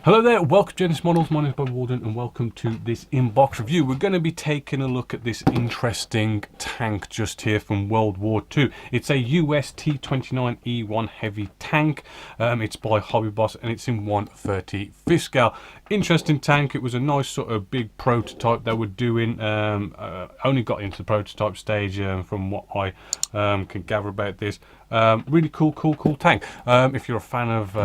Hello there, welcome to Genesis Models. My name is Bob Walden and welcome to this inbox review. We're going to be taking a look at this interesting tank just here from World War II. It's a US T29E1 heavy tank. It's by Hobby Boss and it's in 1/35 scale. Interesting tank. It was a nice sort of big prototype they were doing. Only got into the prototype stage from what I can gather about this. Really cool tank. If you're a fan of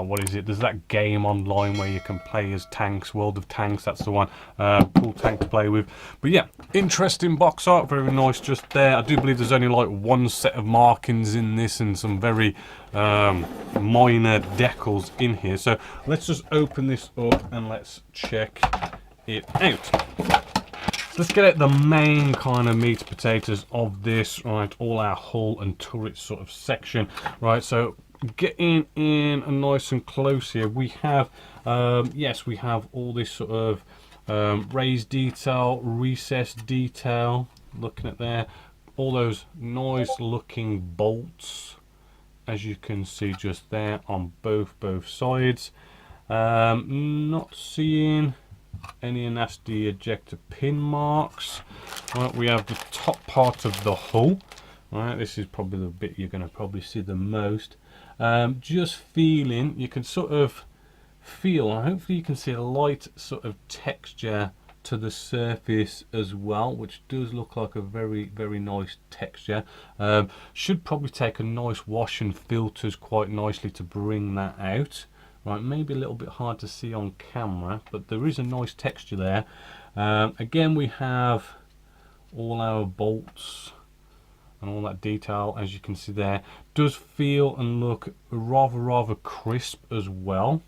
what is it, there's that game online where you can play as tanks, World of Tanks, that's the one. Cool tank to play with. But yeah, interesting box art, very nice just there. I do believe there's only like one set of markings in this and some very minor decals in here, so let's just open this up and let's check it out. Let's get at the main kind of meat and potatoes of this, right? All our hull and turret sort of section, right? So getting in nice and close here, we have yes, we have all this sort of raised detail, recessed detail. Looking at there, all those nice looking bolts, as you can see just there on both sides. Not seeing any nasty ejector pin marks. Right, we have the top part of the hull. Right, this is probably the bit you're going to probably see the most. Just feeling, you can sort of feel, and hopefully you can see a light sort of texture to the surface as well, which does look like a very nice texture. Should probably take a nice wash and filters quite nicely to bring that out. Right, maybe a little bit hard to see on camera, but there is a nice texture there. Again, we have all our bolts and all that detail, as you can see there. Does feel and look rather crisp as well.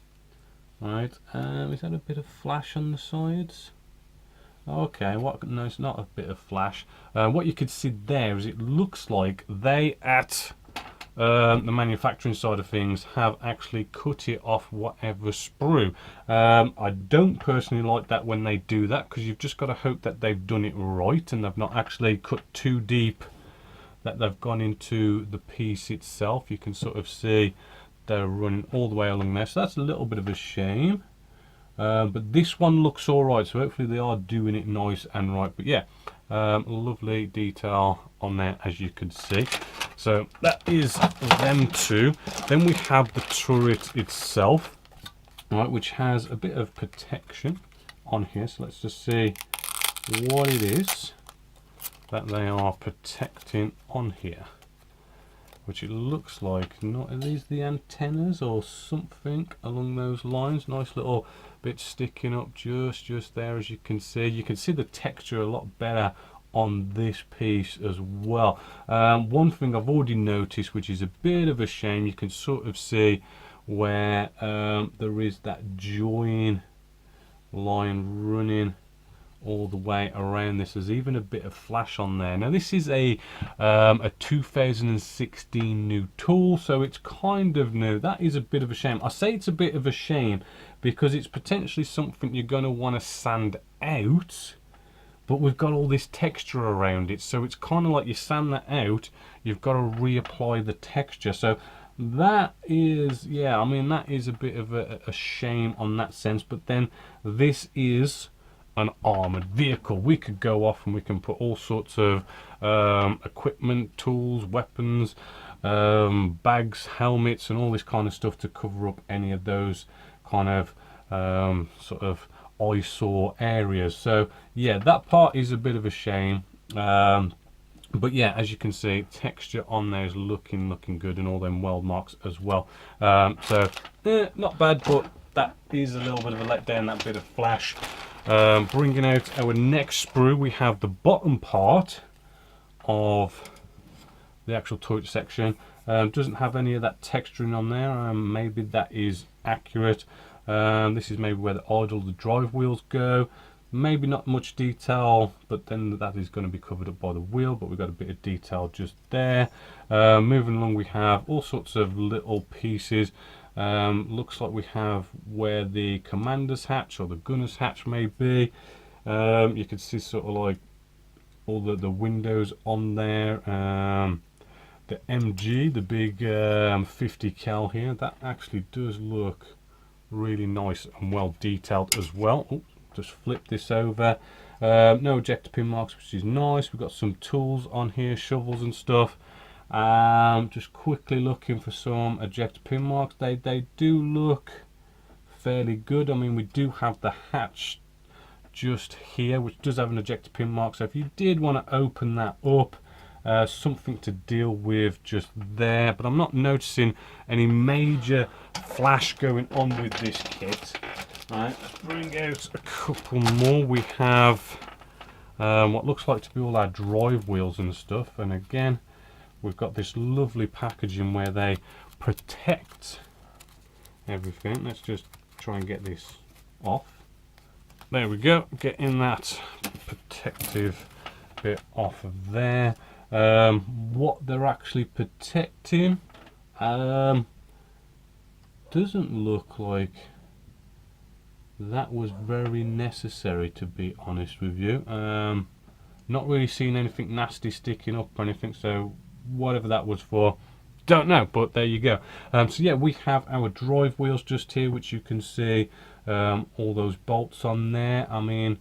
Right, is that a bit of flash on the sides? Okay, what? No, it's not a bit of flash. What you could see there is it looks like they at the manufacturing side of things have actually cut it off whatever sprue. I don't personally like that when they do that, because you've just got to hope that they've done it right and they've not actually cut too deep, that they've gone into the piece itself. You can sort of see they're running all the way along there, so that's a little bit of a shame. But this one looks all right, so hopefully they are doing it nice and right. But yeah, lovely detail on there, as you can see. So that is them two. Then we have the turret itself, right, which has a bit of protection on here. So let's just see what it is that they are protecting on here, which it looks like, not, are these the antennas or something along those lines? Nice little bit sticking up just there, as you can see. You can see the texture a lot better on this piece as well. One thing I've already noticed, which is a bit of a shame, you can sort of see where there is that join line running all the way around this. There's even a bit of flash on there. Now this is a 2016 new tool, so it's kind of new. That is a bit of a shame. I say it's a bit of a shame because it's potentially something you're going to want to sand out, but we've got all this texture around it, so it's kind of like you sand that out, you've got to reapply the texture. So that is, yeah, I mean, that is a bit of a shame on that sense. But then this is an armored vehicle. We could go off and we can put all sorts of equipment, tools, weapons, bags, helmets and all this kind of stuff to cover up any of those kind of sort of eyesore areas. So yeah, that part is a bit of a shame. But yeah, as you can see, texture on there is looking good, and all them weld marks as well. So not bad, but that is a little bit of a letdown, that bit of flash. Bringing out our next sprue, we have the bottom part of the actual turret section. Doesn't have any of that texturing on there. Maybe that is accurate. This is maybe where the idle, the drive wheels go. Maybe not much detail, but then that is going to be covered up by the wheel, but we've got a bit of detail just there. Moving along, we have all sorts of little pieces. Looks like we have where the commander's hatch or the gunner's hatch may be. You can see sort of like all the windows on there. The MG, the big 50 cal here, that actually does look really nice and well detailed as well. Oops, just flip this over. No ejector pin marks, which is nice. We've got some tools on here, shovels and stuff. Just quickly looking for some ejector pin marks. They do look fairly good. I mean, we do have the hatch just here, which does have an ejector pin mark. So if you did want to open that up, something to deal with just there. But I'm not noticing any major flash going on with this kit. Right, let's bring out a couple more. We have what looks like to be all our drive wheels and stuff. And again, we've got this lovely packaging where they protect everything. Let's just try and get this off. There we go, getting that protective bit off of there. What they're actually protecting doesn't look like that was very necessary, to be honest with you. Not really seeing anything nasty sticking up or anything, so whatever that was for, don't know, but there you go. So yeah, we have our drive wheels just here, which you can see all those bolts on there. I mean,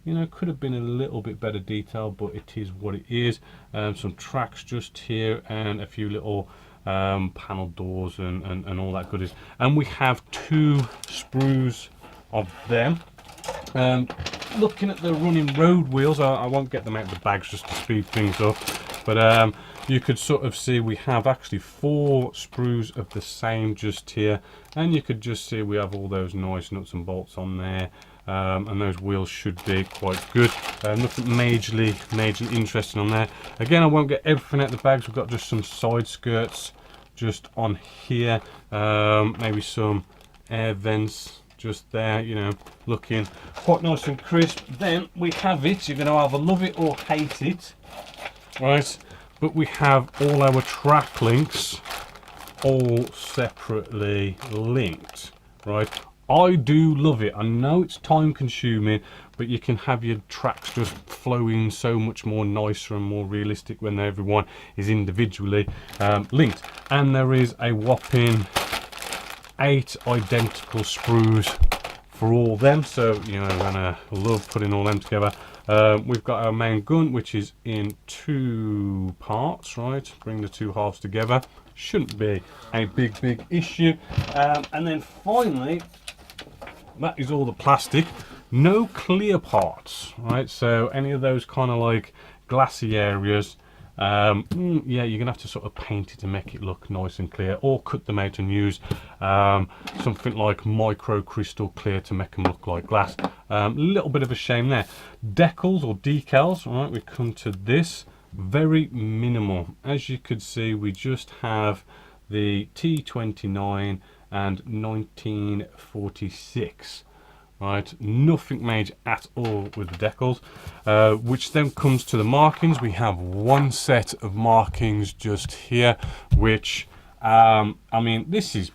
you know, could have been a little bit better detail, but it is what it is. Some tracks just here and a few little panel doors and all that goodies. And we have 2 sprues of them. Looking at the running road wheels, I won't get them out of the bags just to speed things up, but you could sort of see we have actually 4 sprues of the same just here, and you could just see we have all those nice nuts and bolts on there. And those wheels should be quite good. Nothing majorly interesting on there. Again, I won't get everything out of the bags. We've got just some side skirts just on here, maybe some air vents just there, you know, looking quite nice and crisp. Then we have it, you're going to either love it or hate it, right? But we have all our track links all separately linked, right? I do love it. I know it's time consuming, but you can have your tracks just flowing so much more nicer and more realistic when everyone is individually linked. And there is a whopping 8 identical sprues for all them, so you know, I'm gonna love putting all them together. We've got our main gun, which is in 2 parts, right? Bring the 2 halves together, shouldn't be a big issue. And then finally, that is all the plastic, no clear parts, right? So any of those kind of like glassy areas, yeah, you're gonna have to sort of paint it to make it look nice and clear, or cut them out and use something like micro crystal clear to make them look like glass. A little bit of a shame there. Decals or decals, all right, we come to this, very minimal. As you could see, we just have the T29 and 1946. Right, nothing major at all with the decals, which then comes to the markings. We have 1 set of markings just here, which I mean, this is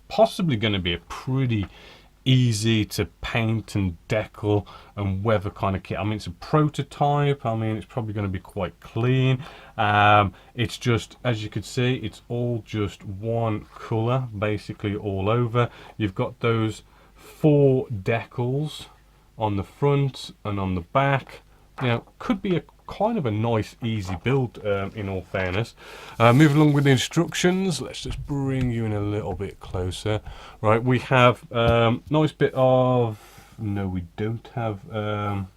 possibly going to be a pretty easy to paint and decal and weather kind of kit. I mean, it's a prototype. I mean, it's probably going to be quite clean. It's just, as you could see, it's all just 1 color basically all over. You've got those 4 decals on the front and on the back. You know, could be a kind of a nice easy build, in all fairness. Moving along with the instructions, let's just bring you in a little bit closer. Right, we have nice bit of, no, we don't have a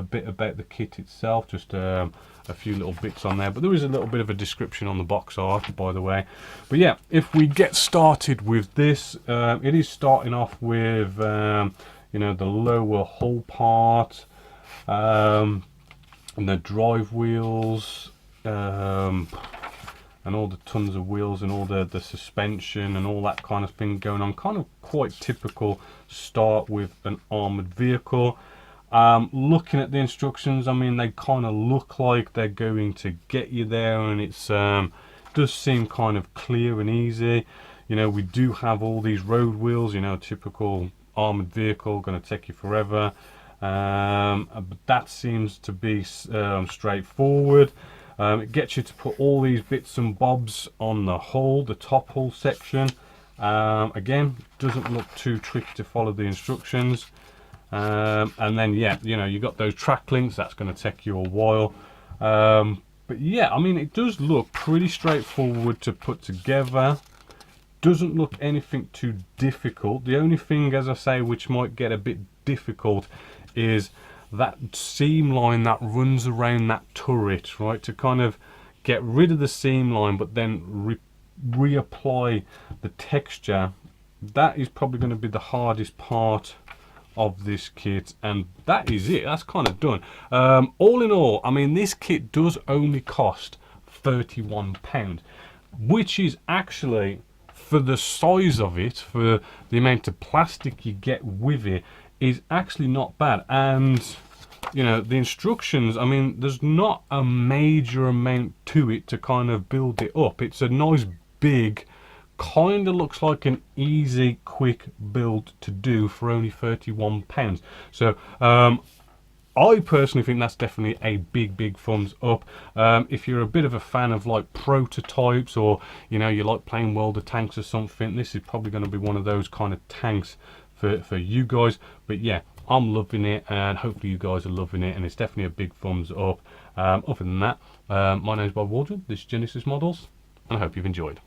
bit about the kit itself, just a few little bits on there, but there is a little bit of a description on the box art, by the way. But yeah, if we get started with this, it is starting off with you know, the lower hull part, and the drive wheels, and all the tons of wheels and all the suspension and all that kind of thing going on. Kind of quite typical start with an armored vehicle. Looking at the instructions, I mean, they kind of look like they're going to get you there, and it's does seem kind of clear and easy. You know, we do have all these road wheels, you know, typical armored vehicle, going to take you forever. But that seems to be straightforward. It gets you to put all these bits and bobs on the hull, the top hull section. Again, doesn't look too tricky to follow the instructions. And then, yeah, you know, you got those track links. That's going to take you a while. But yeah, I mean, it does look pretty straightforward to put together. Doesn't look anything too difficult. The only thing, as I say, which might get a bit difficult is that seam line that runs around that turret, right? To kind of get rid of the seam line, but then reapply the texture. That is probably going to be the hardest part of this kit, and that is it. That's kind of done. All in all, I mean, this kit does only cost £31, which is actually, for the size of it, for the amount of plastic you get with it, is actually not bad. And you know, the instructions, I mean, there's not a major amount to it to kind of build it up. It's a nice big, kind of looks like an easy quick build to do for only £31. So I personally think that's definitely a big thumbs up. If you're a bit of a fan of like prototypes, or you know, you like playing World of Tanks or something, this is probably going to be one of those kind of tanks for you guys. But yeah, I'm loving it, and hopefully you guys are loving it, and it's definitely a big thumbs up. Other than that, my name is Bob Waldron, this is Genesis Models, and I hope you've enjoyed.